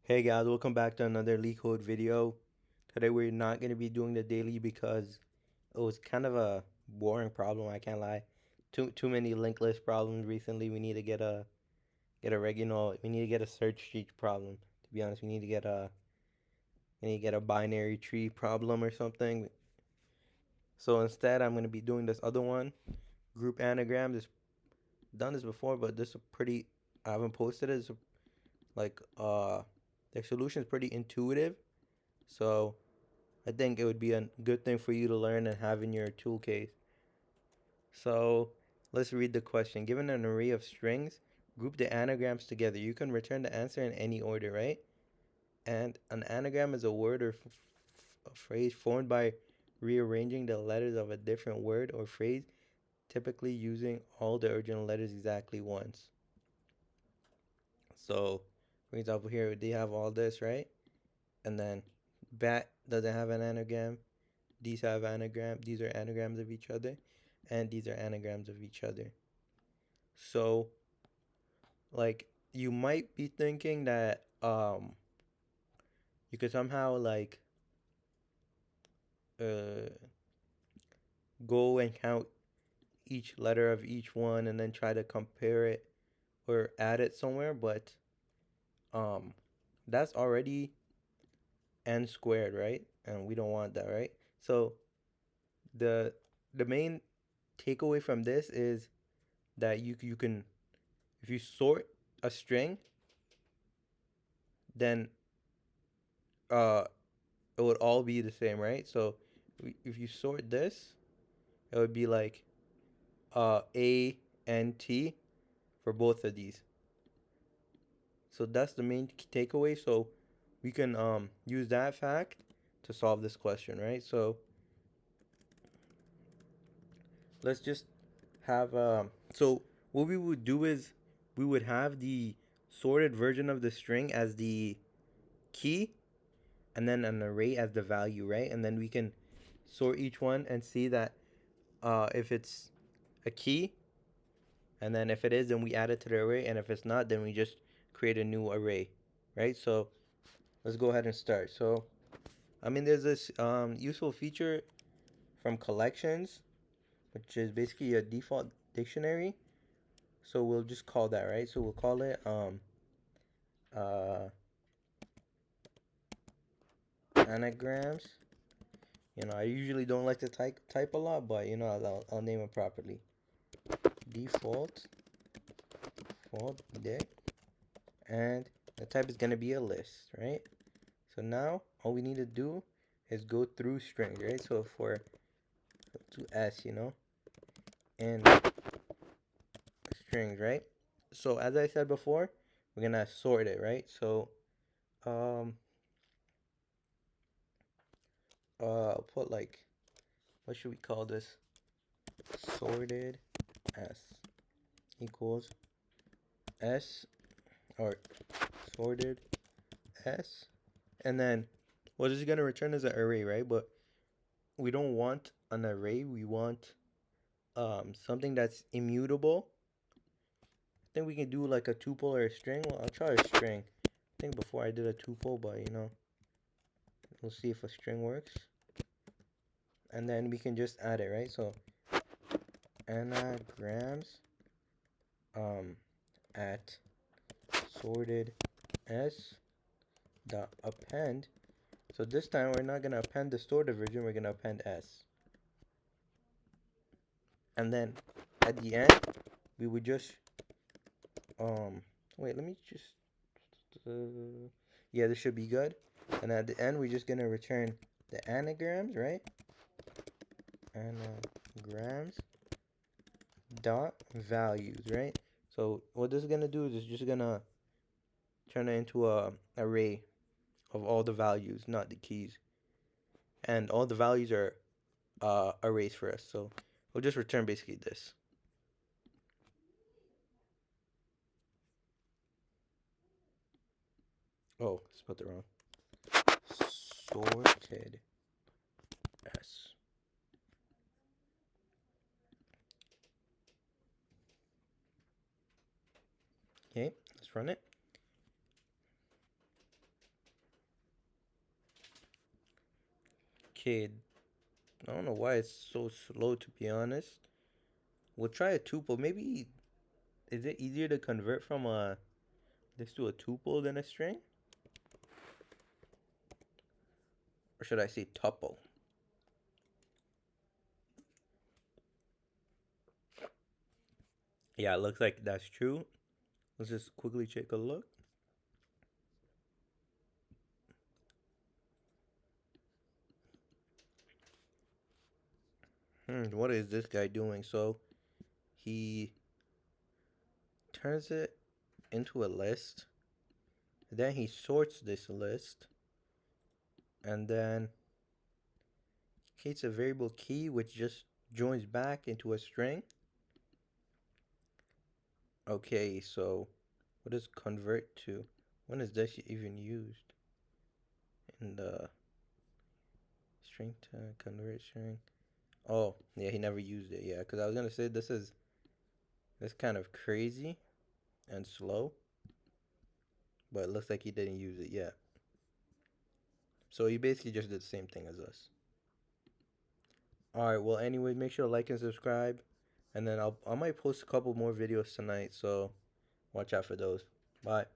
Hey guys, welcome back to another Leak Code video. Today we're not going to be doing the daily because it was kind of a boring problem, I can't lie. Too many linked list problems recently. We need to get a regular, we need to get a search tree problem. To be honest, we need to get a binary tree problem or something. So instead, I'm going to be doing this other one, group anagram. This done this before, but this is pretty I haven't posted it. It's like their solution is pretty intuitive. So I think it would be a good thing for you to learn and have in your tool case. So let's read the question. Given an array of strings, group the anagrams together. You can return the answer in any order, right? And an anagram is a word or a phrase formed by rearranging the letters of a different word or phrase, typically using all the original letters exactly once. So, for example, here they have all this, right? And then bat doesn't have an anagram. These have anagram. These are anagrams of each other, and these are anagrams of each other. So, like, you might be thinking that you could somehow like uh go and count each letter of each one and then try to compare it or add it somewhere, but um that's already n squared, right? And we don't want that, right? So the the main takeaway from this is that you can, if you sort a string, then uh it would all be the same, right? So if you sort this, it would be like A and T for both of these. So that's the main takeaway. So we can use that fact to solve this question, right? So let's just have so what we would do is we would have the sorted version of the string as the key and then an array as the value, right? And then we can sort each one and see that if it's a key, and then if it is, then we add it to the array, and if it's not, then we just create a new array, right? So let's go ahead and start. So I mean, there's this useful feature from collections, which is basically a default dictionary. So we'll just call that, right? So we'll call it uh anagrams. I usually don't like to type a lot, but I'll name it properly. Default default dict, and the type is gonna be a list, right? So now all we need to do is go through strings, right? So for to s, and strings, right? So as I said before, we're gonna sort it, right? So um I'll put like, what should we call this? Sorted s equals s, or sorted s, and then what is gonna return is an array, right? But we don't want an array. We want something that's immutable. I think we can do like a tuple or a string. Well, I'll try a string. I think before I did a tuple, but we'll see if a string works. And then we can just add it, right? So anagrams um at sorted s dot append. So this time we're not gonna append the sorted version, we're gonna append s. And then at the end we would just wait, let me just yeah, this should be good. And at the end we're just gonna return the anagrams, right? Anagrams dot values, right? So what this is gonna do is it's just gonna turn it into a array of all the values, not the keys, and all the values are arrays for us. So we'll just return basically this. Oh, spelled it wrong. Sorted s. Okay, let's run it. Okay, I don't know why it's so slow to be honest. We'll try a tuple. Maybe is it easier to convert from a this to a tuple than a string? Or should I say tuple? Yeah, it looks like that's true. Let's just quickly take a look. What is this guy doing? So he turns it into a list. Then he sorts this list. And then creates a variable key which just joins back into a string. Okay, so what does convert to? When is this even used? In the string to convert string. Oh, yeah, he never used it. Yeah, because I was gonna say this kind of crazy and slow, but it looks like he didn't use it yet. So he basically just did the same thing as us. All right. Well, anyway, make sure to like and subscribe, and then I might post a couple more videos tonight. So watch out for those. Bye.